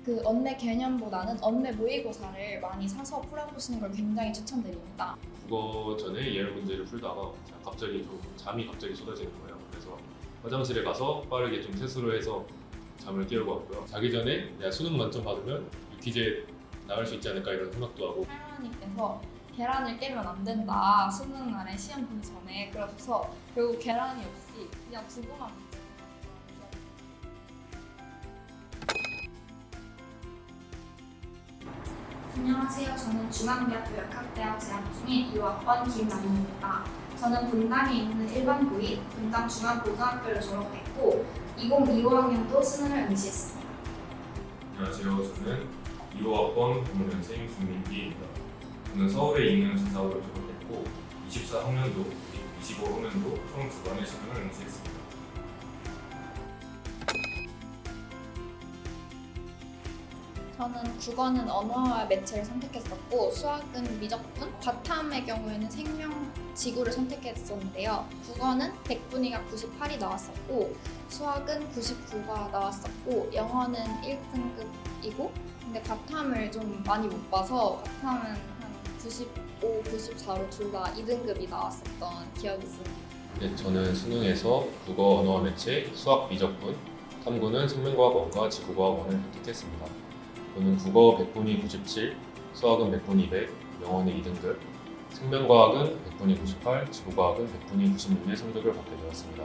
그 언매 개념보다는 언매 모의고사를 많이 사서 풀어보시는 걸 굉장히 추천드립니다. 국어 전에 예열 문제를 풀다가 제가 갑자기 좀 잠이 갑자기 쏟아지는 거예요. 그래서 화장실에 가서 빠르게 좀 세수를 해서 잠을 깨우고 왔고요. 자기 전에 내가 수능 만점 받으면 유키제 나갈 수 있지 않을까 이런 생각도 하고. 할머니께서 계란을 깨면 안 된다, 수능 날에 시험 보기 전에 그러셔서 결국 계란이 없이 그냥 두고만 안녕하세요. 저는 중앙대학교 역학대학 재학 중인 2학번 김남희입니다. 저는 분당에 있는 일반 고인 분당 중앙고등학교를 졸업했고 2025학년도 수능을 응시했습니다. 안녕하세요. 저는 2호학번 국문연생 김민기입니다. 저는 서울에 있는 지사고를 졸업했고 24학년도, 25학년도 총 2번의 수능을 응시했습니다. 저는 국어는 언어와 매체를 선택했었고 수학은 미적분, 과탐의 경우에는 생명, 지구를 선택했었는데요. 국어는 100분위가 98이 나왔었고 수학은 99가 나왔었고 영어는 1등급이고 근데 과탐을 좀 많이 못 봐서 과탐은 한 95, 94로 둘 다 2등급이 나왔었던 기억이 있습니다. 네, 저는 수능에서 국어, 언어와 매체, 수학 미적분, 탐구는 생명과학원과 지구과학원을 선택했습니다. 저는 국어 100분위 97, 수학은 100분위 100, 영어는 2등급, 생명과학은 100분위 98, 지구과학은 100분위 96의 성적을 받게 되었습니다.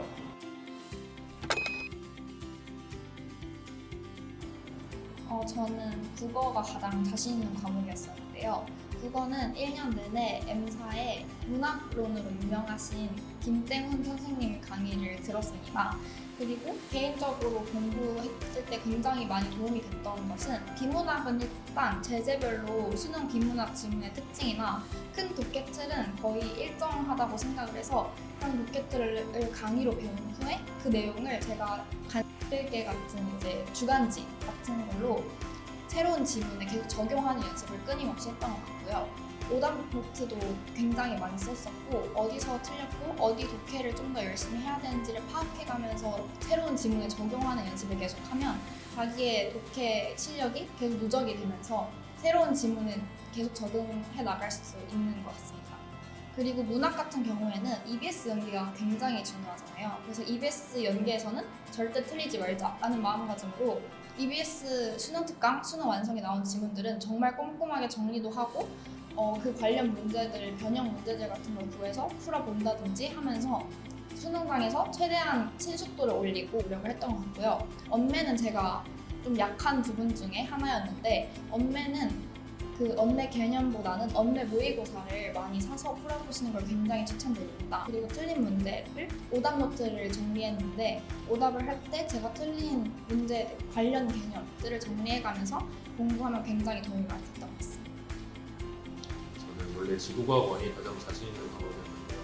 저는 국어가 가장 자신 있는 과목이었었는데요. 국어는 1년 내내 M사의 문학론으로 유명하신 김땡훈 선생님 강의를 들었습니다. 그리고 개인적으로 공부했을 때 굉장히 많이 도움이 됐던 것은 비문학은 일단 제재별로 수능 비문학 지문의 특징이나 큰 독해틀은 거의 일정하다고 생각을 해서 그런 독해틀을 강의로 배운 후에 그 내용을 제가 간들개 같은 이제 주간지 같은 걸로 새로운 지문에 계속 적용하는 연습을 끊임없이 했던 것 같고요. 오답 노트도 굉장히 많이 썼었고 어디서 틀렸고 어디 독해를 좀 더 열심히 해야 되는지를 파악해가면서 새로운 지문에 적용하는 연습을 계속하면 자기의 독해 실력이 계속 누적이 되면서 새로운 지문을 계속 적응해 나갈 수 있는 것 같습니다. 그리고 문학 같은 경우에는 EBS 연기가 굉장히 중요하잖아요. 그래서 EBS 연기에서는 절대 틀리지 말자라는 마음가짐으로 EBS 수능 특강, 수능 완성에 나온 지문들은 정말 꼼꼼하게 정리도 하고 그 관련 문제들, 변형 문제들 같은 걸 구해서 풀어본다든지 하면서 수능장에서 최대한 친숙도를 올리고 노력을 했던 것 같고요. 언매는 제가 좀 약한 부분 중에 하나였는데 언매는 그 언매 개념보다는 언매 모의고사를 많이 사서 풀어보시는 걸 굉장히 추천드립니다. 그리고 틀린 문제를 오답 노트를 정리했는데 오답을 할 때 제가 틀린 문제 관련 개념들을 정리해가면서 공부하면 굉장히 도움이 많이 됐던 것 같습니다. 저는 원래 지구과학원이 가장 자신 있는 과목이었는데요.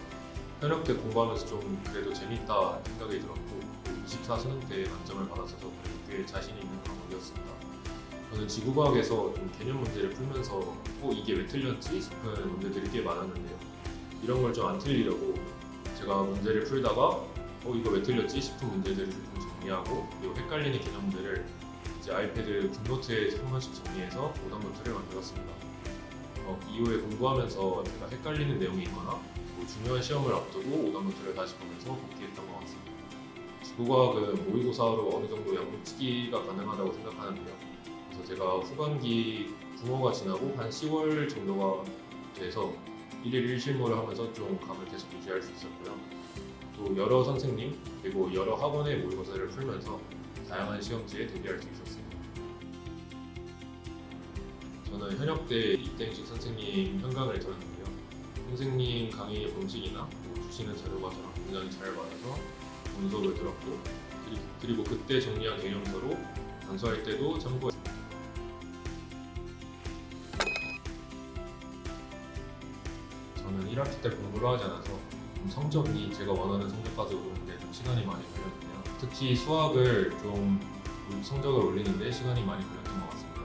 현역 때 공부하면서 좀 그래도 재밌다 생각이 들었고 24 수능 때 만점을 받았어서 꽤 자신 있는 과목이었습니다. 저는 지구과학에서 좀 개념 문제를 풀면서 이게 왜 틀렸지 싶은 문제들이 꽤 많았는데요. 이런 걸 좀 안 틀리려고 제가 문제를 풀다가 이거 왜 틀렸지 싶은 문제들을 좀 정리하고 그리고 헷갈리는 개념들을 이제 아이패드 굿노트에 한 번씩 정리해서 오답 노트를 만들었습니다. 이후에 공부하면서 제가 헷갈리는 내용이 있거나 중요한 시험을 앞두고 오답 노트를 다시 보면서 복기했던 것 같습니다. 지구과학은 모의고사로 어느 정도 양념치기가 가능하다고 생각하는데요. 그래서 제가 후반기 붕어가 지나고 한 10월 정도가 돼서 1일 1실무를 하면서 좀 감을 계속 유지할 수 있었고요. 또 여러 선생님 그리고 여러 학원의 모의고사를 풀면서 다양한 시험지에 대비할 수 있었습니다. 저는 현역 때 이땡식 선생님 현강을 들었는데요. 선생님 강의 방식이나 주시는 자료가 저랑 굉장히 잘 맞아서 좋은 수업을 들었고 그리고 그때 정리한 개념서로 강수할 때도 참고했습니다. 저는 1학기 때 공부를 하지 않아서 성적이 제가 원하는 성적까지 오르는데 좀 시간이 많이 걸렸는데요. 특히 수학을 좀 성적을 올리는데 시간이 많이 걸렸던 것 같습니다.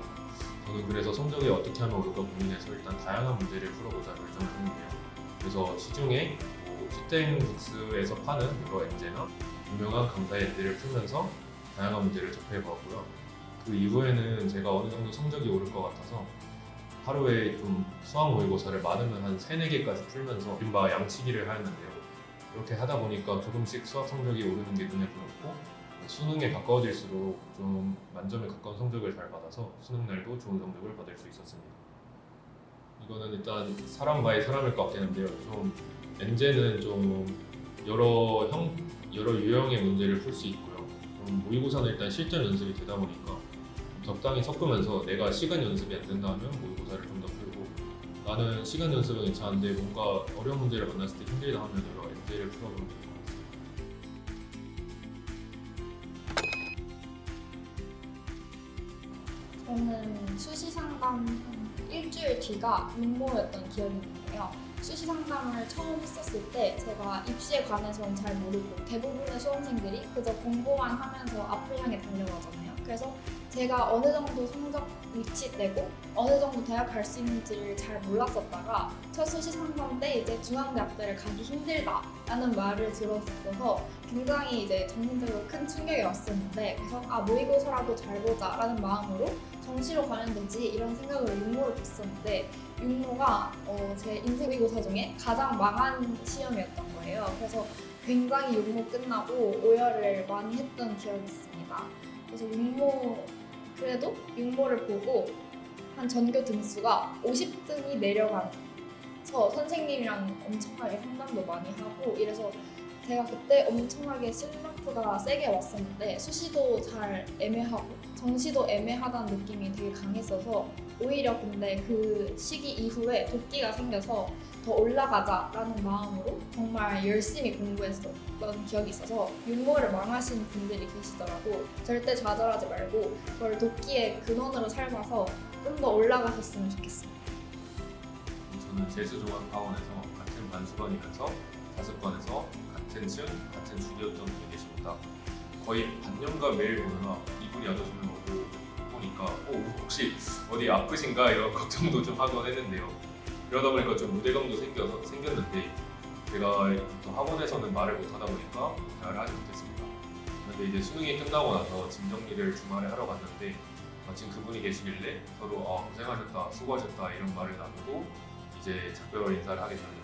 저는 그래서 성적이 어떻게 하면 오를까 고민해서 일단 다양한 문제를 풀어보자 결정을 했는데요. 그래서 시중에 시땡북스에서 파는 여러 엔제나 유명한 강사의 엔제를 풀면서 다양한 문제를 접해보았고요. 그 이후에는 제가 어느 정도 성적이 오를 것 같아서 하루에 좀 수학 모의고사를 많으면 한 3, 4개까지 풀면서 이른바 양치기를 하였는데요. 이렇게 하다 보니까 조금씩 수학 성적이 오르는 게 눈에 보였고 수능에 가까워질수록 좀 만점에 가까운 성적을 잘 받아서 수능 날도 좋은 성적을 받을 수 있었습니다. 이거는 일단 사람 바이 사람일 것 같긴 한데요. 좀 엔제는 좀 여러 유형의 문제를 풀 수 있고요. 좀 모의고사는 일단 실전 연습이 되다 보니까 적당히 섞으면서 내가 시간 연습이 안 된다면 모의고사를 좀 더 풀고 나는 시간 연습은 괜찮은데 뭔가 어려운 문제를 만났을 때 힘들다 하면 여러 엔제를 풀어보면 될 것 같습니다. 저는 수시 상담 한 일주일 뒤가 육모였던 기억이 있는데요. 수시 상담을 처음 했었을 때 제가 입시에 관해서는 잘 모르고 대부분의 수험생들이 그저 공부만 하면서 앞을 향해 달려가잖아요. 그래서 제가 어느 정도 성적 위치되고 어느 정도 대학 갈 수 있는지를 잘 몰랐었다가 첫 수시 상담 때 이제 중앙대학들을 가기 힘들다라는 말을 들었어서 굉장히 이제 정신적으로 큰 충격이 왔었는데 그래서 모의고사라도 잘 보자라는 마음으로 정시로 가면 되지 이런 생각으로 육모를 봤었는데 육모가 제 인생 모의고사 중에 가장 망한 시험이었던 거예요. 그래서 굉장히 육모 끝나고 오열을 많이 했던 기억이 있습니다. 그래서 그래도 육모를 보고 한 전교 등수가 50등이 내려가서 선생님이랑 엄청나게 상담도 많이 하고 이래서 제가 그때 엄청나게 슬럼프가 세게 왔었는데 수시도 잘 애매하고 정시도 애매하다는 느낌이 되게 강했어서 오히려 근데 그 시기 이후에 도끼가 생겨서 더 올라가자라는 마음으로 정말 열심히 공부했었던 기억이 있어서 육모를 망하신 분들이 계시더라고. 절대 좌절하지 말고 그걸 도끼의 근원으로 삼아서 좀 더 올라가셨으면 좋겠습니다. 저는 재수종합학원에서 같은 반수반이면서 5반에서 같은 층, 같은 주기였던 분이 계십니다. 거의 반년간 매일 보느라 이분이 안 오시는 거고 보니까 혹시 어디 아프신가 이런 걱정도 좀 하곤 했는데요. 그러다 보니까 좀 무대감도 생겼는데 제가 또 학원에서는 말을 못하다 보니까 대화를 하지 못했습니다. 그런데 이제 수능이 끝나고 나서 짐 정리를 주말에 하러 갔는데 마침 그분이 계시길래 서로 고생하셨다, 수고하셨다 이런 말을 나누고 이제 작별 인사를 하게 되었는데요.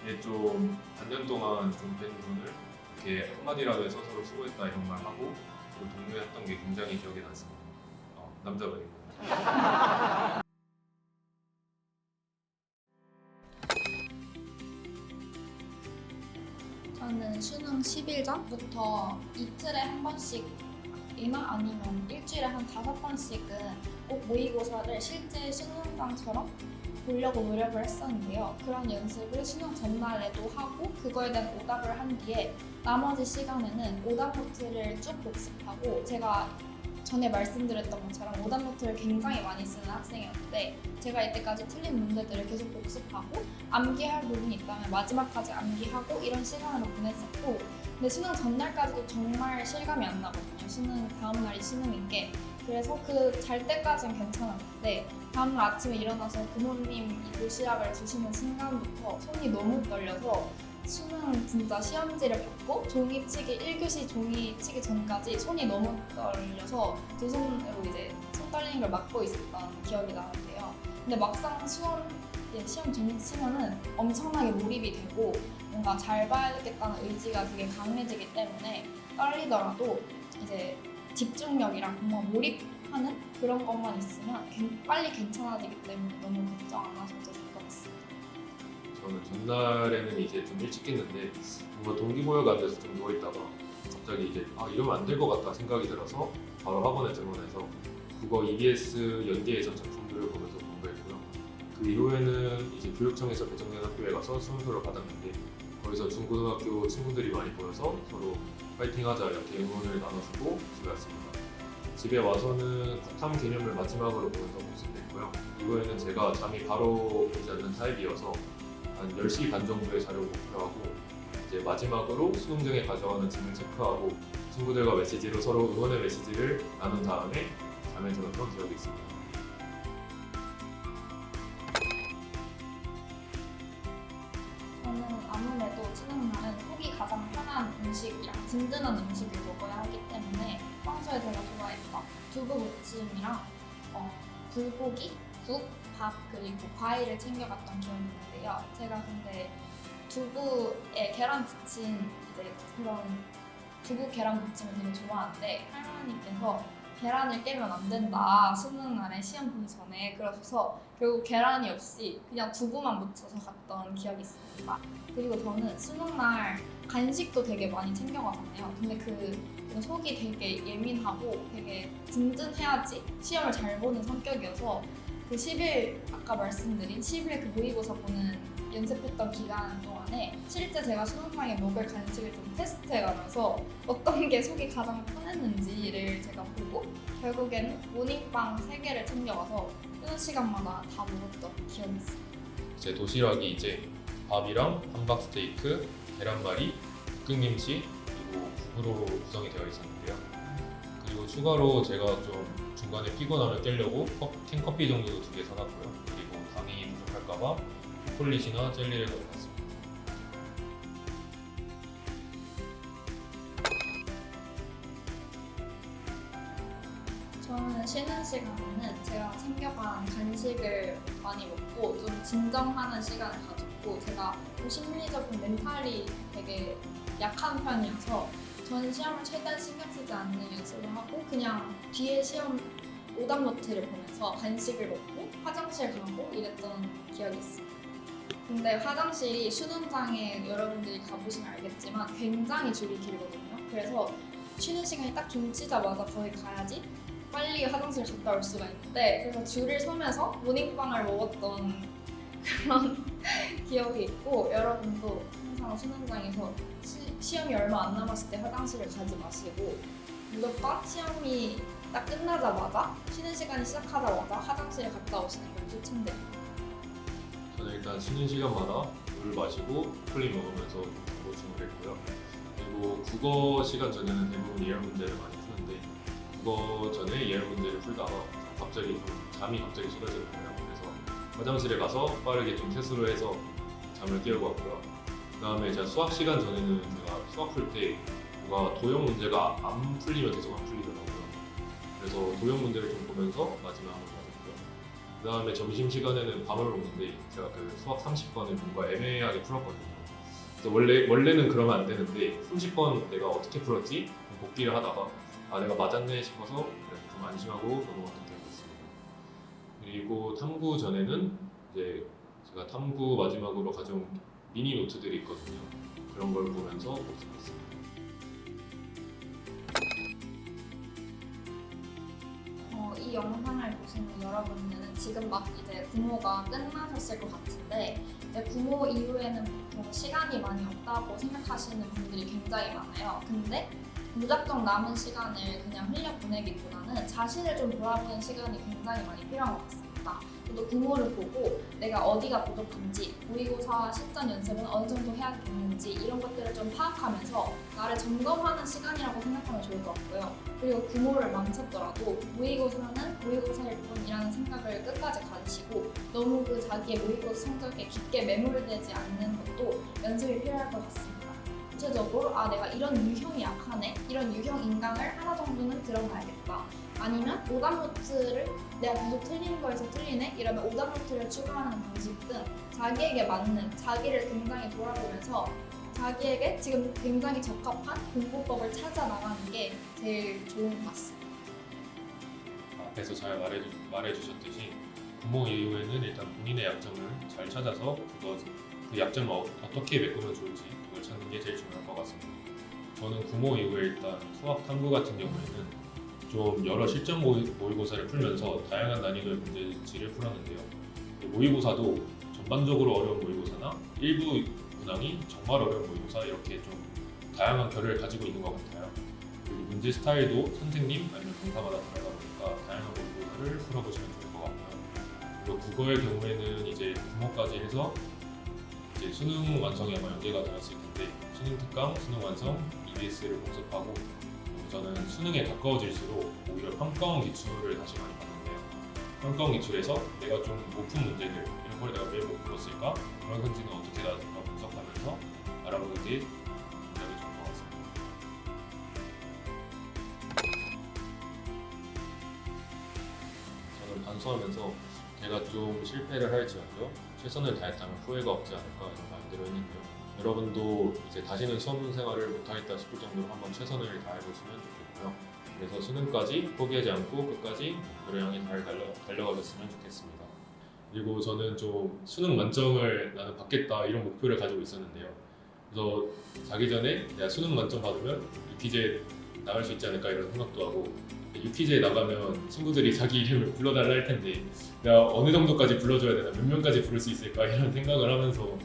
이게 좀 반년 동안 좀 뵌 분을 이렇게 한마디라도 해서 서로 수고했다 이런 말 하고 또 동료했던 게 굉장히 기억에 남습니다. 남자분입니다. 저는 수능 10일 전부터 이틀에 한 번씩이나 아니면 일주일에 한 5번씩은 꼭 모의고사를 실제 수능장처럼 보려고 노력을 했었는데요. 그런 연습을 수능 전날에도 하고 그거에 대한 오답을 한 뒤에 나머지 시간에는 오답 노트를 쭉 복습하고 제가 전에 말씀드렸던 것처럼 오답 노트를 굉장히 많이 쓰는 학생이었는데 제가 이때까지 틀린 문제들을 계속 복습하고 암기할 부분이 있다면 마지막까지 암기하고 이런 시간으로 보냈었고 근데 수능 전날까지도 정말 실감이 안 나거든요. 수능 다음날이 수능인 게 그래서 그 잘 때까지는 괜찮았는데 다음날 아침에 일어나서 부모님 이 도시락을 주시는 순간부터 손이 너무 떨려서 수능 진짜 시험지를 받고 종이치기 1교시 종이치기 전까지 손이 너무 떨려서 두 손으로 이제 손 떨리는 걸 막고 있었던 기억이 나는데요. 근데 막상 시험 종이치면은 엄청나게 몰입이 되고 뭔가 잘 봐야겠다는 의지가 되게 강해지기 때문에 떨리더라도 이제 집중력이랑 뭔가 몰입하는 그런 것만 있으면 빨리 괜찮아지기 때문에 너무 걱정 안 하셔도 될 것 같습니다. 저는 전날에는 이제 좀 일찍 깼는데 뭔가 동기부여가 안 돼서 좀 누워있다가 갑자기 이제 이러면 안 될 것 같다 생각이 들어서 바로 학원에 등원해서 국어 EBS 연계해서 작품들을 보면서 공부했고요. 그 이후에는 이제 교육청에서 배정된 학교에 가서 순서를 받았는데 거기서 중고등학교 친구들이 많이 보여서 서로 파이팅하자 이렇게 응원을 나눠주고 집에 왔습니다. 집에 와서는 국탐 개념을 마지막으로 보면서 복습했고요. 이후에는 제가 잠이 바로 오지 않는 타입이어서 한 10시 반 정도에 자려고 목표하고 이제 마지막으로 수능장에 가져가는 짐을 체크하고 친구들과 메시지로 서로 응원의 메시지를 나눈 다음에 잠에 들었던 기억이 있습니다. 저는 아무래도 수능 날은 속이 가장 편한 음식이랑 든든한 음식을 먹어야 하기 때문에 평소에 평소에 제가 좋아했던 두부 무침이랑 불고기, 국, 밥 그리고 과일을 챙겨갔던 기억이 있는데요. 제가 근데 두부에 계란 부친 이제 그런 두부 계란 부침을 되게 좋아하는데 할머니께서 계란을 깨면 안 된다 수능 날에 시험 보기 전에 그러셔서 결국 계란이 없이 그냥 두부만 묻혀서 갔던 기억이 있습니다. 그리고 저는 수능 날 간식도 되게 많이 챙겨가잖아요. 근데 그 속이 되게 예민하고 되게 든든해야지 시험을 잘 보는 성격이어서 그 10일 아까 말씀드린 10일 그 모의고사 보는 연습했던 기간 동안에 실제 제가 수능장에 먹을 간식을 좀 테스트해가면서 어떤 게 속이 가장 편했는지를 제가 보고 결국에는 모닝빵 3개를 챙겨가서 수능 시간마다 다 먹었던 기억이 있어요. 제 도시락이 이제 밥이랑 함박 스테이크, 계란말이, 볶음김치 그리고 국으로 구성이 되어 있었는데요. 그리고 추가로 제가 좀 중간에 피곤함을 깨려고 캔커피 정도 2개 사놨고요. 그리고 당이 부족할까봐 초콜릿이나 젤리를 넣어놨습니다. 저는 쉬는 시간에는 제가 챙겨간 간식을 많이 먹고 좀 진정하는 시간을 가졌고 제가 좀 심리적인 멘탈이 되게 약한 편이어서 저는 시험을 최대한 신경 쓰지 않는 연습을 하고 그냥 뒤에 시험 오답 노트를 보면서 간식을 먹고 화장실 가고 이랬던 기억이 있어요. 근데 화장실이 수능장에 여러분들이 가보시면 알겠지만 굉장히 줄이 길거든요. 그래서 쉬는 시간이 딱 좀 치자마자 거기 가야지 빨리 화장실 갔다 올 수가 있는데 그래서 줄을 서면서 모닝빵을 먹었던 그런 기억이 있고 여러분도 항상 수능장에서 시험이 얼마 안 남았을 때 화장실을 가지 마시고 무조건 시험이 딱 끝나자마자 쉬는 시간이 시작하자마자 화장실에 갔다 오시는 걸 추천드립니다. 저는 일단 쉬는 시간마다 물 마시고 초콜릿 먹으면서 좀 보충을 했고요. 그리고 국어 시간 전에는 대부분 예열 문제를 많이 푸는데 국어 전에 예열 문제를 풀다가 갑자기 좀 잠이 갑자기 쏟아지는 거예요. 그래서 화장실에 가서 빠르게 좀 세수를 해서 잠을 깨우고 왔고요. 그 다음에 제가 수학 시간 전에는 제가 수학 풀 때 뭔가 도형 문제가 안 풀리면 계속 안 풀리더라고요. 그래서 도형 문제를 좀 보면서 마지막에 맞았고요. 그 다음에 점심 시간에는 밥을 먹는데 제가 그 수학 30번을 뭔가 애매하게 풀었거든요. 그래서 원래는 그러면 안 되는데 30번 내가 어떻게 풀었지? 복기를 하다가 아 내가 맞았네 싶어서 좀 안심하고 넘어갔던 기억이 있습니다. 그리고 탐구 전에는 이제 제가 탐구 마지막으로 가져온 미니 노트들이 있거든요. 그런 걸 보면서 복습했습니다. 이 영상을 보시는 여러분들은 지금 막 이제 구모가 끝나셨을 것 같은데 이제 구모 이후에는 보통 시간이 많이 없다고 생각하시는 분들이 굉장히 많아요. 근데 무작정 남은 시간을 그냥 흘려 보내기보다는 자신을 좀 돌아보는 시간이 굉장히 많이 필요한 것 같습니다. 저도 구모를 보고 내가 어디가 부족한지, 모의고사 실전 연습은 어느 정도 해야 되는지 이런 것들을 좀 파악하면서 나를 점검하는 시간이라고 생각하면 좋을 것 같고요. 그리고 구모를 망쳤더라도 모의고사는 모의고사일 뿐이라는 생각을 끝까지 가지시고 너무 그 자기의 모의고사 성적에 깊게 매몰되지 않는 것도 연습이 필요할 것 같습니다. 구체적으로 아 내가 이런 유형이 약하네, 이런 유형 인강을 하나 정도는 들어가야겠다. 아니면 오답노트를 내가 계속 틀린 거에서 틀리네? 이러면 오답노트를 추가하는 방식 등 자기에게 맞는, 자기를 굉장히 돌아보면서 자기에게 지금 굉장히 적합한 공부법을 찾아 나가는 게 제일 좋은 것 같습니다. 앞에서 잘 말해주셨듯이 구모 이후에는 일단 본인의 약점을 잘 찾아서 그 약점을 어떻게 메꾸면 좋을지 그걸 찾는 게 제일 중요할 것 같습니다. 저는 구모 이후에 일단 수학 탐구 같은 경우에는 좀 여러 실전 모의고사를 풀면서 다양한 난이도의 문제지를 풀었는데요. 모의고사도 전반적으로 어려운 모의고사나 일부 문항이 정말 어려운 모의고사 이렇게 좀 다양한 결을 가지고 있는 것 같아요. 그리고 문제 스타일도 선생님 아니면 강사마다 다르다 보니까 다양한 모의고사를 풀어보시면 좋을 것 같고요. 그리고 국어의 경우에는 이제 구모까지 해서 이제 수능 완성이 아마 연계가 되었을 텐데 수능 특강, 수능 완성, EBS를 복습하고 저는 수능에 가까워질수록 오히려 평가원 기출을 다시 많이 봤는데요. 평가원 기출에서 내가 좀 못 푼 문제들 이런 걸 내가 왜 못 풀었을까? 그런 건지는 어떻게 나왔을까 분석하면서 알아보는 게 굉장히 좋은 것 같습니다. 감수하면서 제가 좀 실패를 할지언정 최선을 다했다면 후회가 없지 않을까 이런 마인드로 했는데요. 여러분도 이제 다시는 수험 생활을 못하겠다 싶을 정도로 한번 최선을 다해보시면 좋겠고요. 그래서 수능까지 포기하지 않고 끝까지 목표를 향해 잘 달려가셨으면 좋겠습니다. 그리고 저는 좀 수능 만점을 나는 받겠다 이런 목표를 가지고 있었는데요. 그래서 자기 전에 내가 수능 만점 받으면 유퀴즈에 나갈 수 있지 않을까 이런 생각도 하고, 유퀴즈에 나가면 친구들이 자기 이름을 불러달라 할 텐데 내가 어느 정도까지 불러줘야 되나, 몇 명까지 부를 수 있을까 이런 생각을 하면서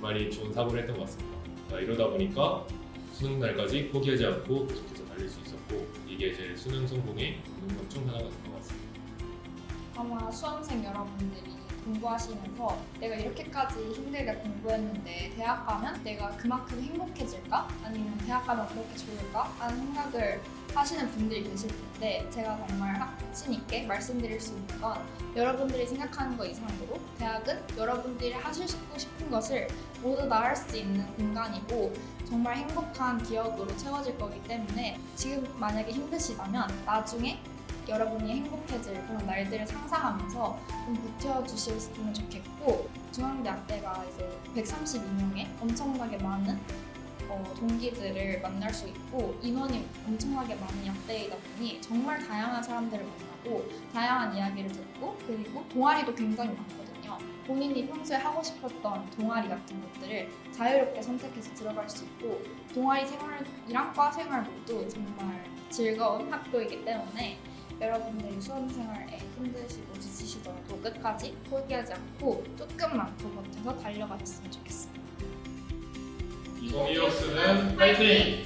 많이 좋은 사고를 했던 것 같습니다. 이러다 보니까 수능 날까지 포기하지 않고 계속해서 달릴 수 있었고, 이게 제 수능 성공의 능력 중 하나가 된 것 같습니다. 아마 수험생 여러분들이 공부하시면서 내가 이렇게까지 힘들게 공부했는데 대학 가면 내가 그만큼 행복해질까? 아니면 대학 가면 그렇게 좋을까? 하는 생각을 하시는 분들이 계실 텐데, 제가 정말 확신 있게 말씀드릴 수 있는 건, 여러분들이 생각하는 것 이상으로 대학은 여러분들이 하시고 싶은 것을 모두 다 할 수 있는 공간이고 정말 행복한 기억으로 채워질 거기 때문에, 지금 만약에 힘드시다면 나중에 여러분이 행복해질 그런 날들을 상상하면서 좀 버텨주셨으면 좋겠고, 중앙대학 때가 이제 132명의 엄청나게 많은 동기들을 만날 수 있고 인원이 엄청나게 많은 약대이다 보니 정말 다양한 사람들을 만나고 다양한 이야기를 듣고, 그리고 동아리도 굉장히 많거든요. 본인이 평소에 하고 싶었던 동아리 같은 것들을 자유롭게 선택해서 들어갈 수 있고, 동아리 생활이랑 과 생활 모두 정말 즐거운 학교이기 때문에 여러분들이 수험생활에 힘드시고 지치시더라도 끝까지 포기하지 않고 조금만 더 버텨서 달려가셨으면 좋겠습니다. 2021는 파이팅!